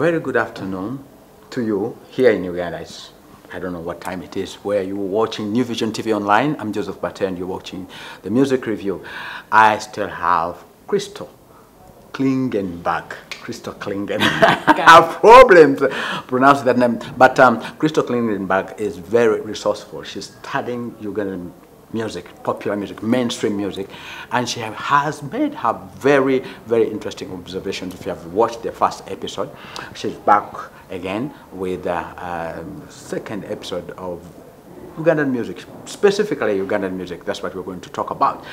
very good afternoon to you here in Uganda. I don't know what time it is where you're watching New Vision TV Online. I'm Joseph Bate and you're watching the music review. I still have Crystal Klingenberg. Crystal Klingen. I have problems pronouncing that name. But Crystal Klingenberg is very resourceful. She's studying Ugandan music, popular music, mainstream music, and she has made her very, very interesting observations. If you have watched the first episode, she's back again with the second episode of Ugandan music, specifically Ugandan music. That's what we're going to talk about.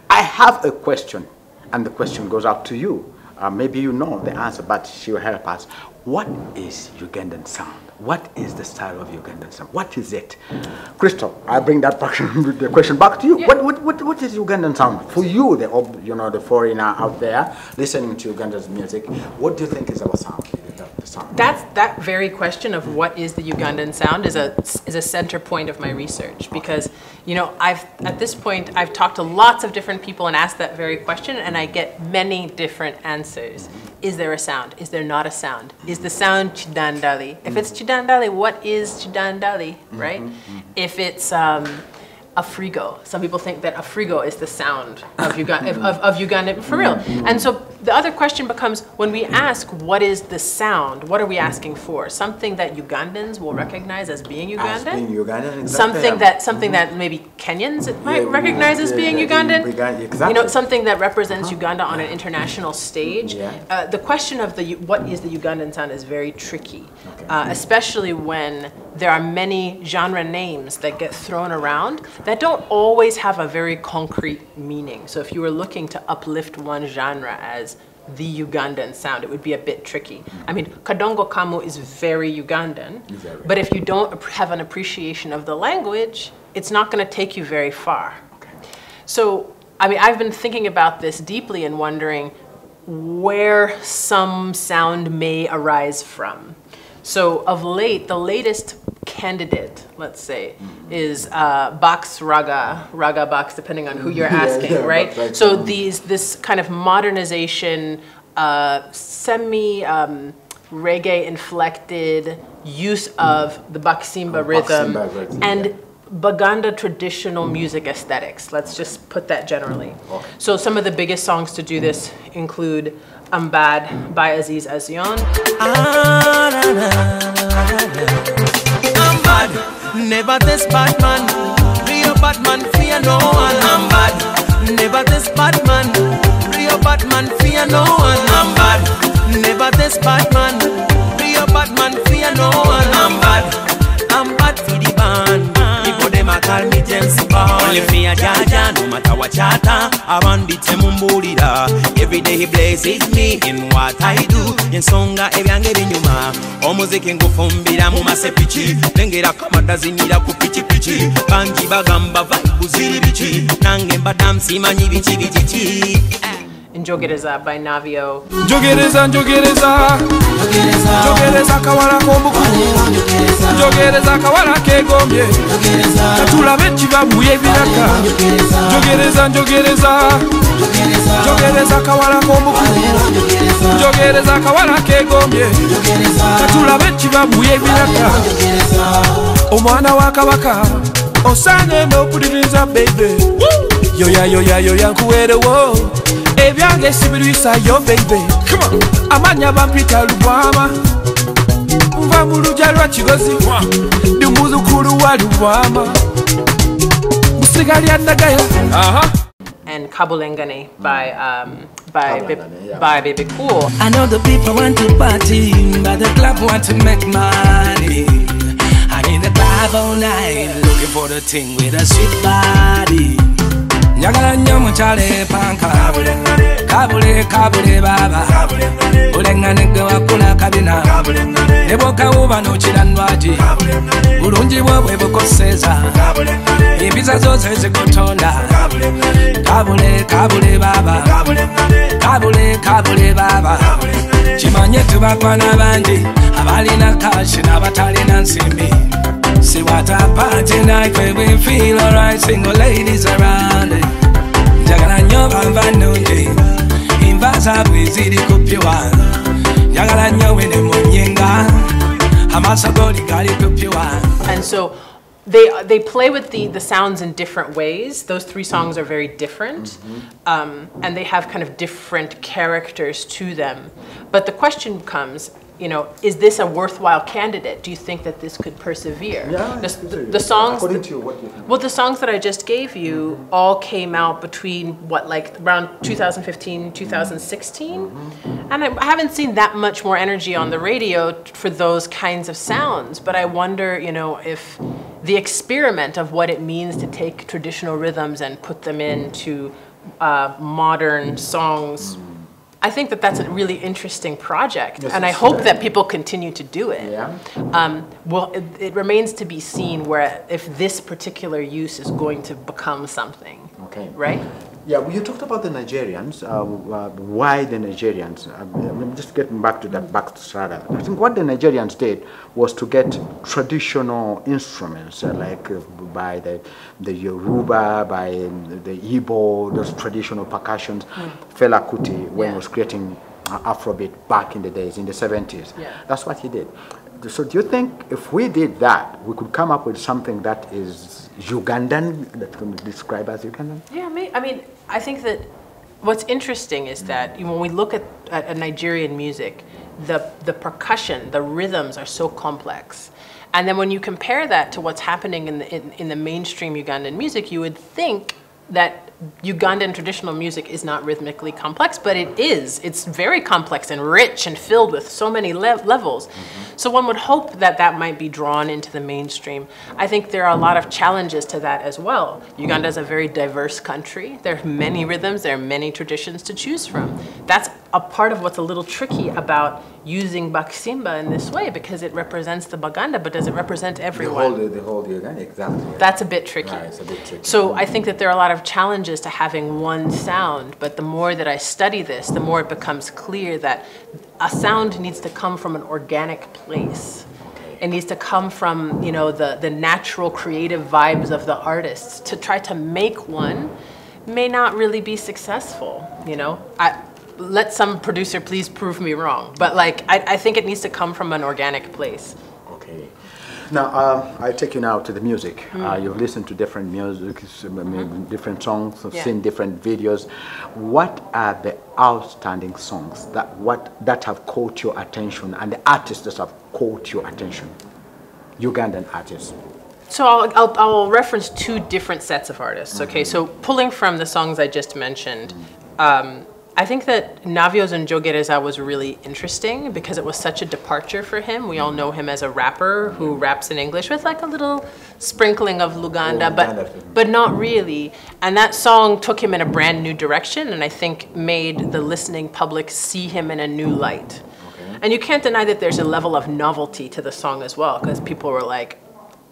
I have a question, and the question goes out to you. Maybe you know the answer, but she will help us. What is Ugandan sound? What is the style of Ugandan sound? What is it? Crystal, I bring that the question back to you. Yeah. What is Ugandan sound? For you, the foreigner out there listening to Uganda's music, what do you think is our sound? That very question of what is the Ugandan sound is a center point of my research, because at this point I've talked to lots of different people and asked that very question, and I get many different answers. Is there a sound? Is there not a sound? Is the sound Chidandali? If it's Chidandali, what is Chidandali, right? If it's Afrigo, some people think that Afrigo is the sound of Uganda, for real. And so the other question becomes, when we ask what is the sound, what are we asking for? Something that Ugandans will recognize as being Ugandan? As being Ugandan, exactly. Something that maybe Kenyans might recognize as being Ugandan? Exactly. Something that represents Uganda on an international stage. The question of what is the Ugandan sound is very tricky, especially when there are many genre names that get thrown around that don't always have a very concrete meaning. So if you were looking to uplift one genre as the Ugandan sound, it would be a bit tricky. I mean, Kadongo Kamu is very Ugandan, but if you don't have an appreciation of the language, it's not going to take you very far. So, I mean, I've been thinking about this deeply and wondering where some sound may arise from. So of late, the latest candidate, let's say, is Box Raga Box, depending on who you're asking, right? So this kind of modernization, semi-reggae inflected use of the Baksimba rhythm and Baganda traditional music aesthetics. Let's just put that generally. So some of the biggest songs to do this include Bad by Aziz Azion. I'm bad, never this bad man. Real bad man, fear no one. I'm bad, never this bad man. Real bad man, fear no one. I'm bad, never this bad man. Real bad man, fear no one. I'm bad for the band. People them a call me James Bond. Only fear Jaja, no matter what chata. I want the temumbulida. Every day he blesses me in what I do. In songa ebyange binyuma. Omuziki ngufumbira mu masepichi. Lengera kamada zinira ku pichi pichi. Bangi bagamba vibe ziri bichi. Nange mbadam simanyi bichi bichi. Njogereza by Navio. Njogereza kawala kombuku. Njogereza kawala kegombye. Katula bechi babuye biraka. Njogereza kawala kombuku. Njogereza kawala kegombye. Katula bechi babuye biraka. Omwana wa kabaka osane no puliriza baby. Yoya nkuwerewo. Ebyange sibirisa yo baby. Come on. Amanya bampita Lubwama. Mva mu lujja lwa Kigozi. Ndi muzukulu wa Lubwama. Musigali andagaya. And Kabulengane by Baby Cool. I know the people want to party, but the club want to make money. I in the club all night, looking for the thing with a sweet body. Njagala nnyo mukyale panka. Kabule baba. Olengane gwe wakula kabina. Ne bw'okawuba n'okira nnwagi. Bulungi bwo bwe bukoseza. Empisa zose zikutonda. Kabule baba. Kabule baba. Kimanye tubakwana bangi abalina kashi n'abatalina nsimbi. See what a party night where we feel alright, single ladies around it. Njagala nnyo banva nungi, invaza bwiziri kupyiwa. And so they play with the sounds in different ways. Those three songs are very different, and they have kind of different characters to them. But the question comes, you know, is this a worthwhile candidate? Do you think that this could persevere? Yeah, the songs. According to you, what do you think? Well, the songs that I just gave you all came out between what, like around 2015, 2016, and I haven't seen that much more energy on the radio for those kinds of sounds. But I wonder, you know, if the experiment of what it means to take traditional rhythms and put them into modern songs. I think that that's a really interesting project, and I hope that people continue to do it. Yeah. Well, it remains to be seen where if this particular use is going to become something. Okay. Right? Yeah, well, you talked about the Nigerians. Why the Nigerians? I'm just getting back to that backstrata. I think what the Nigerians did was to get traditional instruments, like by the Yoruba, by the Igbo, those traditional percussions. Fela Kuti, when he was creating Afrobeat back in the days, in the 70s. Yeah. That's what he did. So do you think if we did that, we could come up with something that is Ugandan, that can be described as Ugandan? Yeah, I mean, I think that what's interesting is that when we look at Nigerian music, the percussion, the rhythms are so complex. And then when you compare that to what's happening in the mainstream Ugandan music, you would think that Ugandan traditional music is not rhythmically complex, but it is. It's very complex and rich and filled with so many levels. So one would hope that that might be drawn into the mainstream. I think there are a lot of challenges to that as well. Uganda is a very diverse country. There are many rhythms, there are many traditions to choose from. That's a part of what's a little tricky about using Baksimba in this way, because it represents the Baganda, but does it represent everyone? The whole Uganda, exactly. That's a bit tricky. Right, it's a bit tricky. So I think that there are a lot of challenges to having one sound, but the more that I study this, the more it becomes clear that a sound needs to come from an organic place. It needs to come from, you know, the natural creative vibes of the artists. To try to make one may not really be successful, you know. Let some producer please prove me wrong, but like I think it needs to come from an organic place. Okay. Now, I'll take you now to the music. You've listened to different music, different songs, seen different videos. What are the outstanding songs that have caught your attention, and the artists that have caught your attention? Ugandan artists. So I'll reference two different sets of artists. Okay, so pulling from the songs I just mentioned, I think that Navio's Njogereza was really interesting because it was such a departure for him. We all know him as a rapper who raps in English with like a little sprinkling of Luganda, but not really. And that song took him in a brand new direction, and I think made the listening public see him in a new light. Okay. And you can't deny that there's a level of novelty to the song as well, because people were like,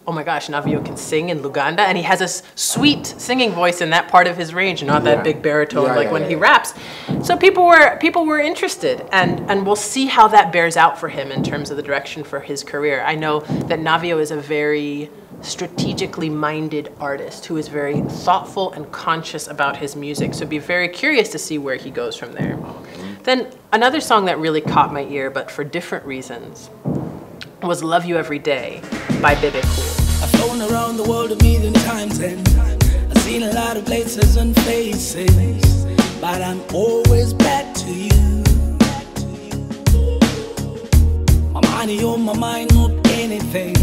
oh my gosh, Navio can sing in Luganda, and he has a sweet singing voice in that part of his range, not that big baritone when he raps. So people were interested, and we'll see how that bears out for him in terms of the direction for his career. I know that Navio is a very strategically minded artist who is very thoughtful and conscious about his music, so be very curious to see where he goes from there. Okay. Then another song that really caught my ear, but for different reasons, was Love You Every Day by Bebe Cool. I've flown around the world a million times and I've seen a lot of places and faces, but I'm always back to you. My money on my mind, not anything.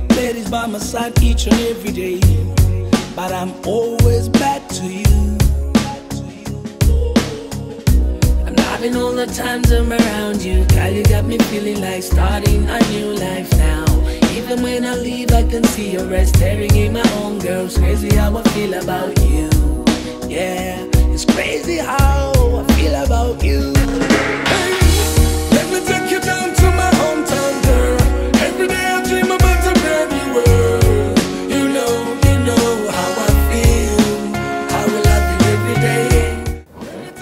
Ladies by my side each and every day, but I'm always back to you. I'm loving all the times I'm around you. Girl, you got me feeling like starting a new life now. Even when I leave, I can see your eyes staring in my own. Girl, it's crazy how I feel about you. Yeah, it's crazy how I feel about you. Hey, let me take you down to my hometown, girl. Every day I dream about a brand new world. You know how I feel. I will love you every day.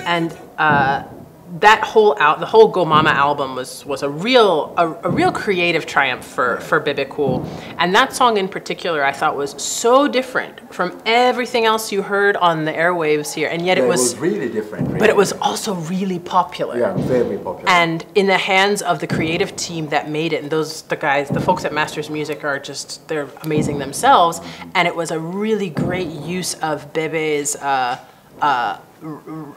And that the whole Go Mama album was a real creative triumph for Bebe Cool. And that song in particular I thought was so different from everything else you heard on the airwaves here. And yet it was really different. Really. But it was also really popular. Yeah, very popular. And in the hands of the creative team that made it, and the folks at Masters Music they're amazing themselves. And it was a really great use of Bebe's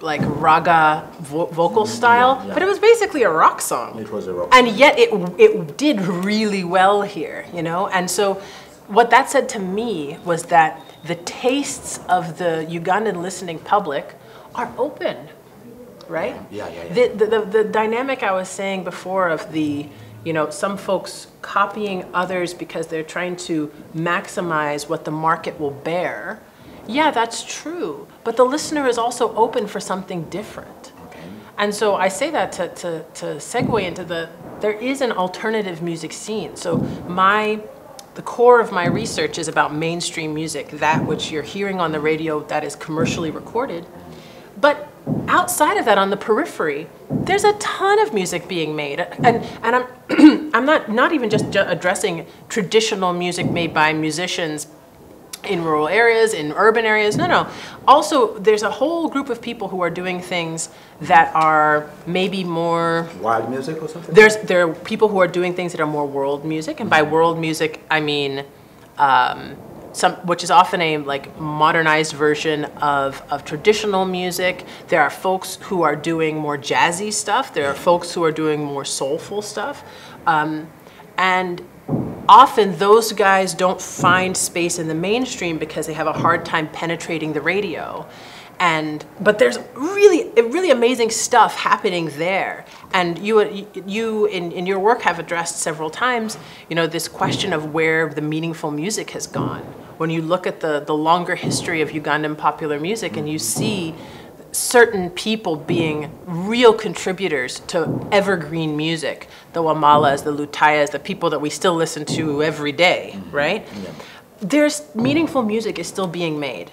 like raga vocal style, but it was basically a rock song. It was a rock song. And yet it did really well here, you know? And so what that said to me was that the tastes of the Ugandan listening public are open, right? Yeah. The dynamic I was saying before of some folks copying others because they're trying to maximize what the market will bear. Yeah, that's true. But the listener is also open for something different. Okay. And so I say that to segue into there is an alternative music scene. So the core of my research is about mainstream music, that which you're hearing on the radio that is commercially recorded. But outside of that, on the periphery, there's a ton of music being made. And I'm not even just addressing traditional music made by musicians in rural areas, in urban areas. No. Also, there's a whole group of people who are doing things that are maybe more wild music or something. There are people who are doing things that are more world music, and by world music I mean which is often a modernized version of traditional music. There are folks who are doing more jazzy stuff. There are folks who are doing more soulful stuff, and often those guys don't find space in the mainstream because they have a hard time penetrating the radio. But there's really amazing stuff happening there. And you in your work have addressed several times, this question of where the meaningful music has gone. When you look at the longer history of Ugandan popular music and you see certain people being real contributors to evergreen music, the Wamalas, the Lutayas, the people that we still listen to every day, right? Yeah. There's meaningful music is still being made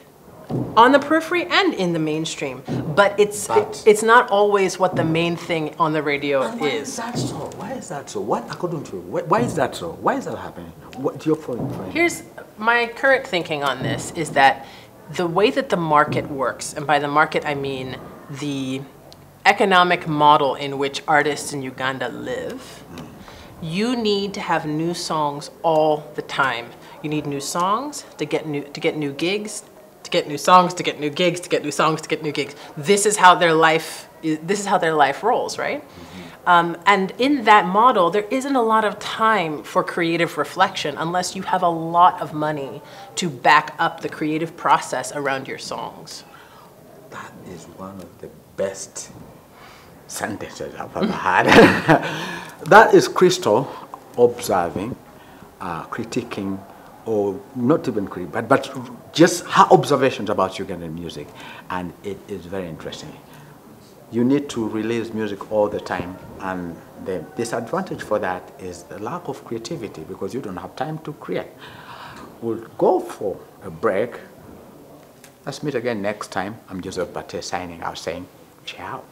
on the periphery and in the mainstream, but it's not always what the main thing on the radio is. Why is that so? Why is that so? What, according to you, why is that so? Why is that happening? What's your point? Here's my current thinking on this is that the way that the market works, and by the market I mean the economic model in which artists in Uganda live, you need to have new songs all the time. You need new songs to get new gigs, to get new songs, to get new gigs, to get new songs, to get new gigs. This is how their life rolls, right? And in that model, there isn't a lot of time for creative reflection unless you have a lot of money to back up the creative process around your songs. That is one of the best sentences I've ever had. That is Crystal observing, critiquing, or not even critiquing, but just her observations about Ugandan music. And it is very interesting. You need to release music all the time, and the disadvantage for that is the lack of creativity because you don't have time to create. We'll go for a break. Let's meet again next time. I'm Joseph Bate signing out saying ciao.